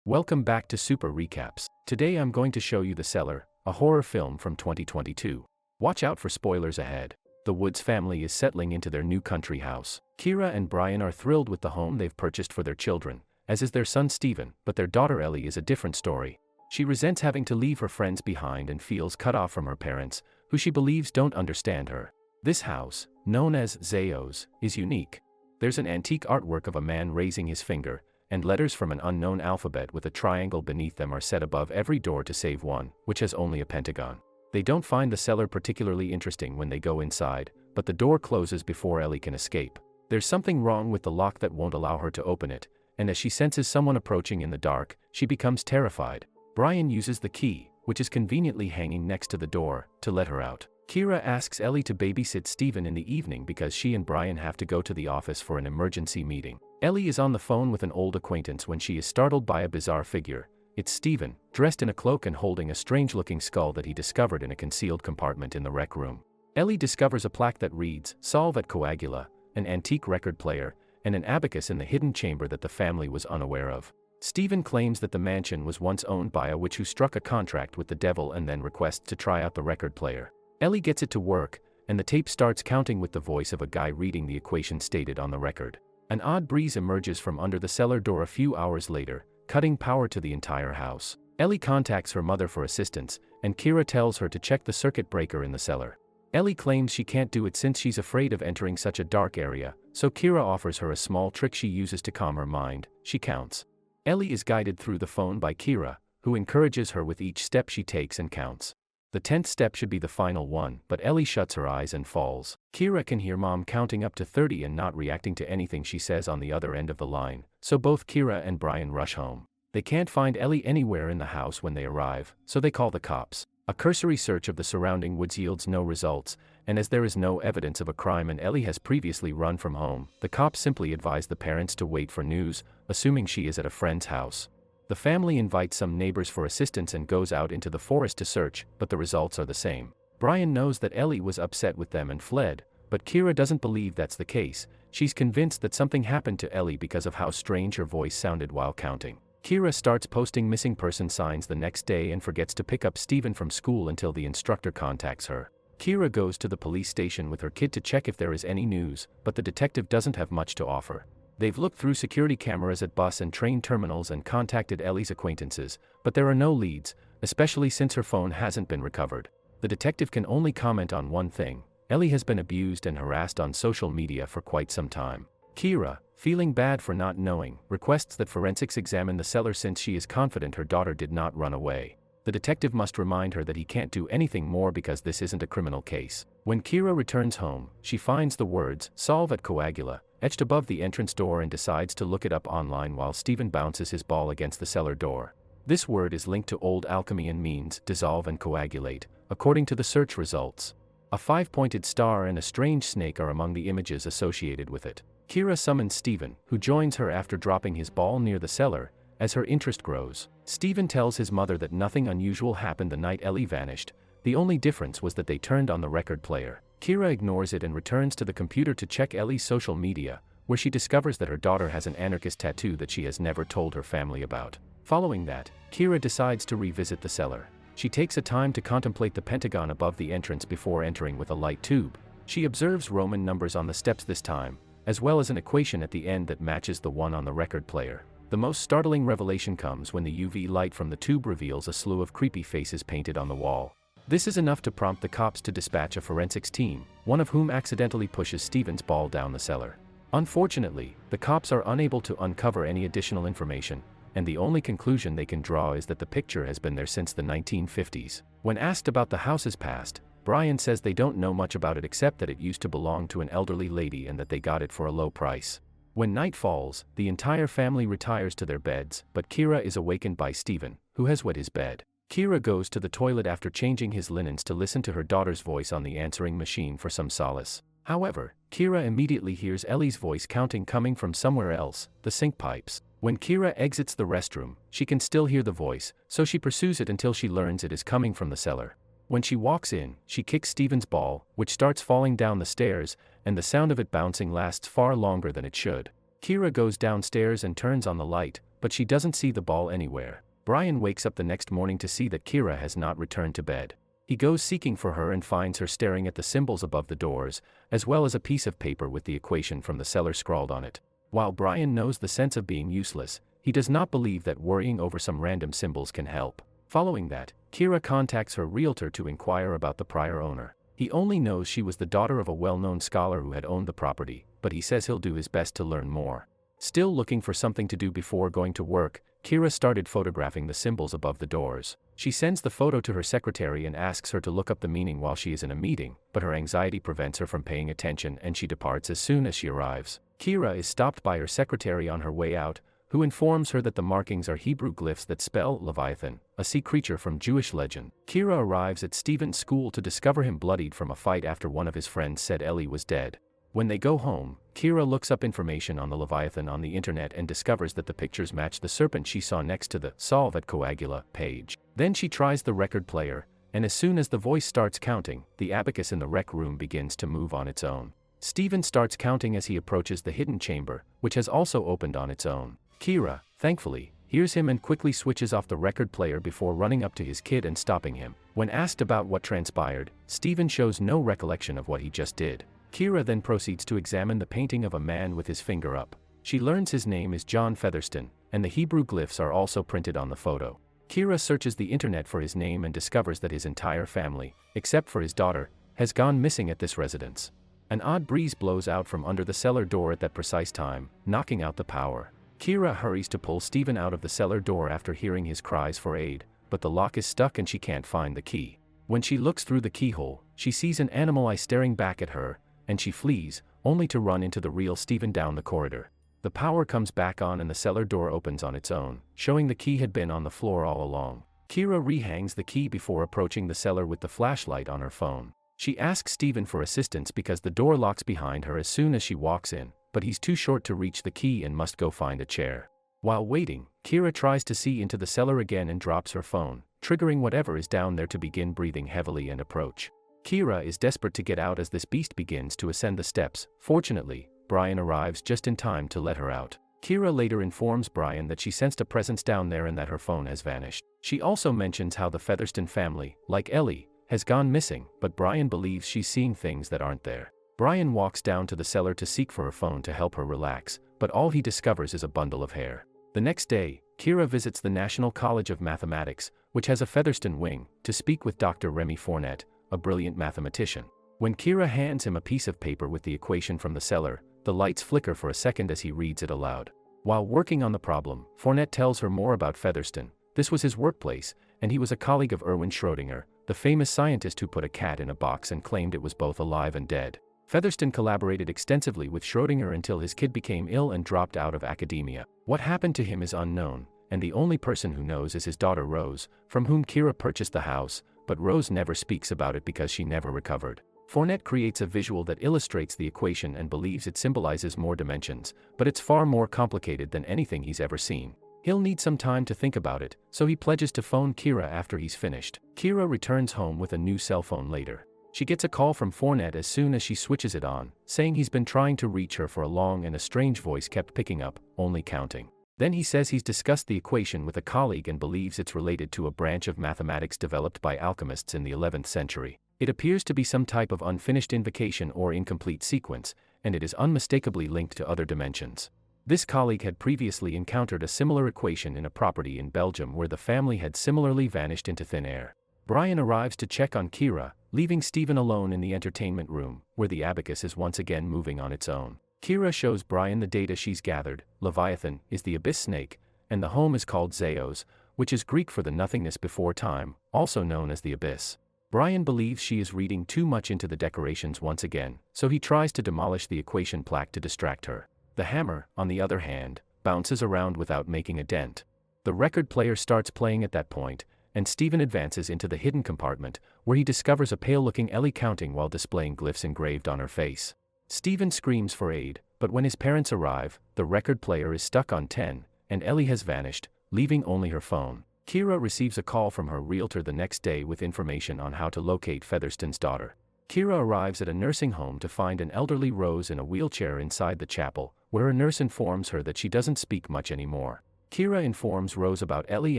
Welcome back to Super Recaps. Today I'm going to show you The Cellar, a horror film from 2022. Watch out for spoilers ahead. The Woods family is settling into their new country house. Kira and Brian are thrilled with the home they've purchased for their children, as is their son Steven, but their daughter Ellie is a different story. She resents having to leave her friends behind and feels cut off from her parents, who she believes don't understand her. This house, known as Zayo's, is unique. There's an antique artwork of a man raising his finger, and letters from an unknown alphabet with a triangle beneath them are set above every door to save one, which has only a pentagon. They don't find the cellar particularly interesting when they go inside, but the door closes before Ellie can escape. There's something wrong with the lock that won't allow her to open it, and as she senses someone approaching in the dark, she becomes terrified. Brian uses the key, which is conveniently hanging next to the door, to let her out. Kira asks Ellie to babysit Steven in the evening because she and Brian have to go to the office for an emergency meeting. Ellie is on the phone with an old acquaintance when she is startled by a bizarre figure. It's Steven, dressed in a cloak and holding a strange-looking skull that he discovered in a concealed compartment in the rec room. Ellie discovers a plaque that reads, "Solve at Coagula," an antique record player, and an abacus in the hidden chamber that the family was unaware of. Steven claims that the mansion was once owned by a witch who struck a contract with the devil and then requests to try out the record player. Ellie gets it to work, and the tape starts counting with the voice of a guy reading the equation stated on the record. An odd breeze emerges from under the cellar door a few hours later, cutting power to the entire house. Ellie contacts her mother for assistance, and Kira tells her to check the circuit breaker in the cellar. Ellie claims she can't do it since she's afraid of entering such a dark area, so Kira offers her a small trick she uses to calm her mind. She counts. Ellie is guided through the phone by Kira, who encourages her with each step she takes and counts. The 10th step should be the final one, but Ellie shuts her eyes and falls. Kira can hear Mom counting up to 30 and not reacting to anything she says on the other end of the line, so both Kira and Brian rush home. They can't find Ellie anywhere in the house when they arrive, so they call the cops. A cursory search of the surrounding woods yields no results, and as there is no evidence of a crime and Ellie has previously run from home, the cops simply advise the parents to wait for news, assuming she is at a friend's house. The family invites some neighbors for assistance and goes out into the forest to search, but the results are the same. Brian knows that Ellie was upset with them and fled, but Kira doesn't believe that's the case. She's convinced that something happened to Ellie because of how strange her voice sounded while counting. Kira starts posting missing person signs the next day and forgets to pick up Steven from school until the instructor contacts her. Kira goes to the police station with her kid to check if there is any news, but the detective doesn't have much to offer. They've looked through security cameras at bus and train terminals and contacted Ellie's acquaintances, but there are no leads, especially since her phone hasn't been recovered. The detective can only comment on one thing: Ellie has been abused and harassed on social media for quite some time. Kira, feeling bad for not knowing, requests that forensics examine the cellar since she is confident her daughter did not run away. The detective must remind her that he can't do anything more because this isn't a criminal case. When Kira returns home, she finds the words, "Solve at Coagula," etched above the entrance door and decides to look it up online while Steven bounces his ball against the cellar door. This word is linked to old alchemy and means dissolve and coagulate, according to the search results. A 5-pointed star and a strange snake are among the images associated with it. Kira summons Steven, who joins her after dropping his ball near the cellar. As her interest grows, Steven tells his mother that nothing unusual happened the night Ellie vanished. The only difference was that they turned on the record player. Kira ignores it and returns to the computer to check Ellie's social media, where she discovers that her daughter has an anarchist tattoo that she has never told her family about. Following that, Kira decides to revisit the cellar. She takes a time to contemplate the pentagon above the entrance before entering with a light tube. She observes Roman numbers on the steps this time, as well as an equation at the end that matches the one on the record player. The most startling revelation comes when the UV light from the tube reveals a slew of creepy faces painted on the wall. This is enough to prompt the cops to dispatch a forensics team, one of whom accidentally pushes Steven's ball down the cellar. Unfortunately, the cops are unable to uncover any additional information, and the only conclusion they can draw is that the picture has been there since the 1950s. When asked about the house's past, Brian says they don't know much about it except that it used to belong to an elderly lady and that they got it for a low price. When night falls, the entire family retires to their beds, but Kira is awakened by Steven, who has wet his bed. Kira goes to the toilet after changing his linens to listen to her daughter's voice on the answering machine for some solace. However, Kira immediately hears Ellie's voice counting coming from somewhere else, the sink pipes. When Kira exits the restroom, she can still hear the voice, so she pursues it until she learns it is coming from the cellar. When she walks in, she kicks Steven's ball, which starts falling down the stairs, and the sound of it bouncing lasts far longer than it should. Kira goes downstairs and turns on the light, but she doesn't see the ball anywhere. Brian wakes up the next morning to see that Kira has not returned to bed. He goes seeking for her and finds her staring at the symbols above the doors, as well as a piece of paper with the equation from the cellar scrawled on it. While Brian knows the sense of being useless, he does not believe that worrying over some random symbols can help. Following that, Kira contacts her realtor to inquire about the prior owner. He only knows she was the daughter of a well-known scholar who had owned the property, but he says he'll do his best to learn more. Still looking for something to do before going to work, Kira started photographing the symbols above the doors. She sends the photo to her secretary and asks her to look up the meaning while she is in a meeting, but her anxiety prevents her from paying attention and she departs as soon as she arrives. Kira is stopped by her secretary on her way out, who informs her that the markings are Hebrew glyphs that spell Leviathan, a sea creature from Jewish legend. Kira arrives at Steven's school to discover him bloodied from a fight after one of his friends said Ellie was dead. When they go home, Kira looks up information on the Leviathan on the internet and discovers that the pictures match the serpent she saw next to the Solve at Coagula page. Then she tries the record player, and as soon as the voice starts counting, the abacus in the rec room begins to move on its own. Steven starts counting as he approaches the hidden chamber, which has also opened on its own. Kira, thankfully, hears him and quickly switches off the record player before running up to his kid and stopping him. When asked about what transpired, Steven shows no recollection of what he just did. Kira then proceeds to examine the painting of a man with his finger up. She learns his name is John Featherston, and the Hebrew glyphs are also printed on the photo. Kira searches the internet for his name and discovers that his entire family, except for his daughter, has gone missing at this residence. An odd breeze blows out from under the cellar door at that precise time, knocking out the power. Kira hurries to pull Steven out of the cellar door after hearing his cries for aid, but the lock is stuck and she can't find the key. When she looks through the keyhole, she sees an animal eye staring back at her, and she flees, only to run into the real Steven down the corridor. The power comes back on and the cellar door opens on its own, showing the key had been on the floor all along. Kira rehangs the key before approaching the cellar with the flashlight on her phone. She asks Steven for assistance because the door locks behind her as soon as she walks in, but he's too short to reach the key and must go find a chair. While waiting, Kira tries to see into the cellar again and drops her phone, triggering whatever is down there to begin breathing heavily and approach. Kira is desperate to get out as this beast begins to ascend the steps. Fortunately, Brian arrives just in time to let her out. Kira later informs Brian that she sensed a presence down there and that her phone has vanished. She also mentions how the Featherston family, like Ellie, has gone missing, but Brian believes she's seeing things that aren't there. Brian walks down to the cellar to seek for her phone to help her relax, but all he discovers is a bundle of hair. The next day, Kira visits the National College of Mathematics, which has a Featherston wing, to speak with Dr. Remy Fournette, a brilliant mathematician. When Kira hands him a piece of paper with the equation from the cellar, the lights flicker for a second as he reads it aloud. While working on the problem, Fournette tells her more about Featherston. This was his workplace, and he was a colleague of Erwin Schrödinger, the famous scientist who put a cat in a box and claimed it was both alive and dead. Featherston collaborated extensively with Schrödinger until his kid became ill and dropped out of academia. What happened to him is unknown, and the only person who knows is his daughter Rose, from whom Kira purchased the house, but Rose never speaks about it because she never recovered. Fournette creates a visual that illustrates the equation and believes it symbolizes more dimensions, but it's far more complicated than anything he's ever seen. He'll need some time to think about it, so he pledges to phone Kira after he's finished. Kira returns home with a new cell phone later. She gets a call from Fournette as soon as she switches it on, saying he's been trying to reach her for a long and a strange voice kept picking up, only counting. Then he says he's discussed the equation with a colleague and believes it's related to a branch of mathematics developed by alchemists in the 11th century. It appears to be some type of unfinished invocation or incomplete sequence, and it is unmistakably linked to other dimensions. This colleague had previously encountered a similar equation in a property in Belgium where the family had similarly vanished into thin air. Brian arrives to check on Kira, leaving Steven alone in the entertainment room, where the abacus is once again moving on its own. Kira shows Brian the data she's gathered. Leviathan is the abyss snake, and the home is called Zeos, which is Greek for the nothingness before time, also known as the abyss. Brian believes she is reading too much into the decorations once again, so he tries to demolish the equation plaque to distract her. The hammer, on the other hand, bounces around without making a dent. The record player starts playing at that point, and Steven advances into the hidden compartment, where he discovers a pale-looking Ellie counting while displaying glyphs engraved on her face. Steven screams for aid, but when his parents arrive, the record player is stuck on 10, and Ellie has vanished, leaving only her phone. Kira receives a call from her realtor the next day with information on how to locate Featherston's daughter. Kira arrives at a nursing home to find an elderly Rose in a wheelchair inside the chapel, where a nurse informs her that she doesn't speak much anymore. Kira informs Rose about Ellie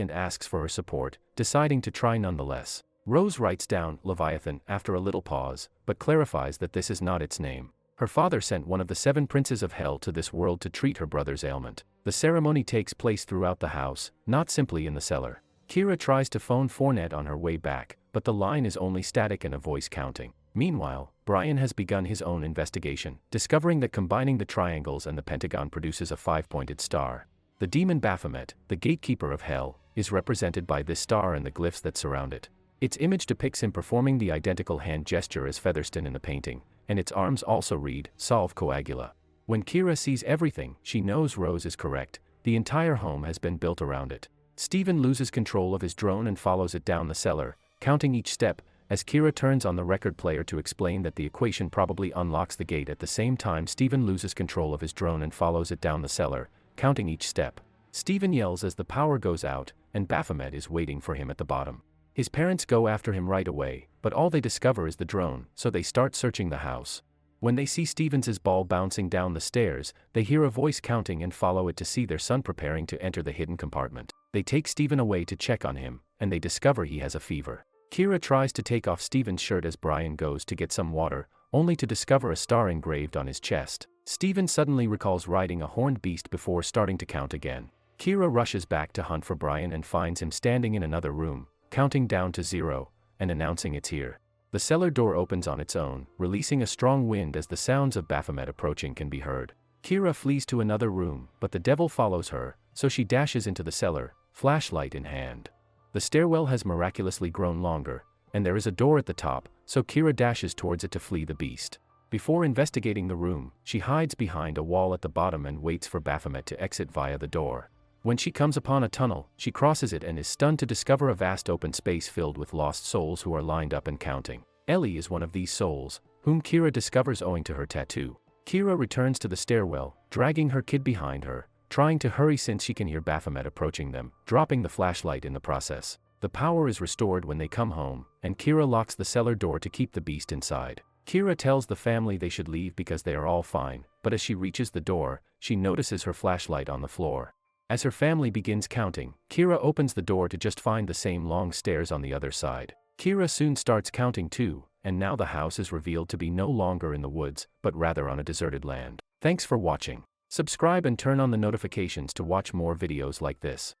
and asks for her support, deciding to try nonetheless. Rose writes down Leviathan after a little pause, but clarifies that this is not its name. Her father sent one of the 7 princes of hell to this world to treat her brother's ailment. The ceremony takes place throughout the house, not simply in the cellar. Kira tries to phone Fournette on her way back, but the line is only static and a voice counting. Meanwhile, Brian has begun his own investigation, discovering that combining the triangles and the pentagon produces a 5-pointed star. The demon Baphomet, the gatekeeper of hell, is represented by this star and the glyphs that surround it. Its image depicts him performing the identical hand gesture as Featherston in the painting, and its arms also read, Solve Coagula. When Kira sees everything, she knows Rose is correct. The entire home has been built around it. Stephen loses control of his drone and follows it down the cellar, counting each step, as Kira turns on the record player to explain that the equation probably unlocks the gate. At the same time, Stephen loses control of his drone and follows it down the cellar, counting each step. Stephen yells as the power goes out, and Baphomet is waiting for him at the bottom. His parents go after him right away, but all they discover is the drone, so they start searching the house. When they see Stevens' ball bouncing down the stairs, they hear a voice counting and follow it to see their son preparing to enter the hidden compartment. They take Stephen away to check on him, and they discover he has a fever. Kira tries to take off Stephen's shirt as Brian goes to get some water, only to discover a star engraved on his chest. Stephen suddenly recalls riding a horned beast before starting to count again. Kira rushes back to hunt for Brian and finds him standing in another room, counting down to 0, and announcing it's here. The cellar door opens on its own, releasing a strong wind as the sounds of Baphomet approaching can be heard. Kira flees to another room, but the devil follows her, so she dashes into the cellar, flashlight in hand. The stairwell has miraculously grown longer, and there is a door at the top, so Kira dashes towards it to flee the beast. Before investigating the room, she hides behind a wall at the bottom and waits for Baphomet to exit via the door. When she comes upon a tunnel, she crosses it and is stunned to discover a vast open space filled with lost souls who are lined up and counting. Ellie is one of these souls, whom Kira discovers owing to her tattoo. Kira returns to the stairwell, dragging her kid behind her, trying to hurry since she can hear Baphomet approaching them, dropping the flashlight in the process. The power is restored when they come home, and Kira locks the cellar door to keep the beast inside. Kira tells the family they should leave because they are all fine, but as she reaches the door, she notices her flashlight on the floor. As her family begins counting, Kira opens the door to just find the same long stairs on the other side. Kira soon starts counting too, and now the house is revealed to be no longer in the woods, but rather on a deserted land. Thanks for watching. Subscribe and turn on the notifications to watch more videos like this.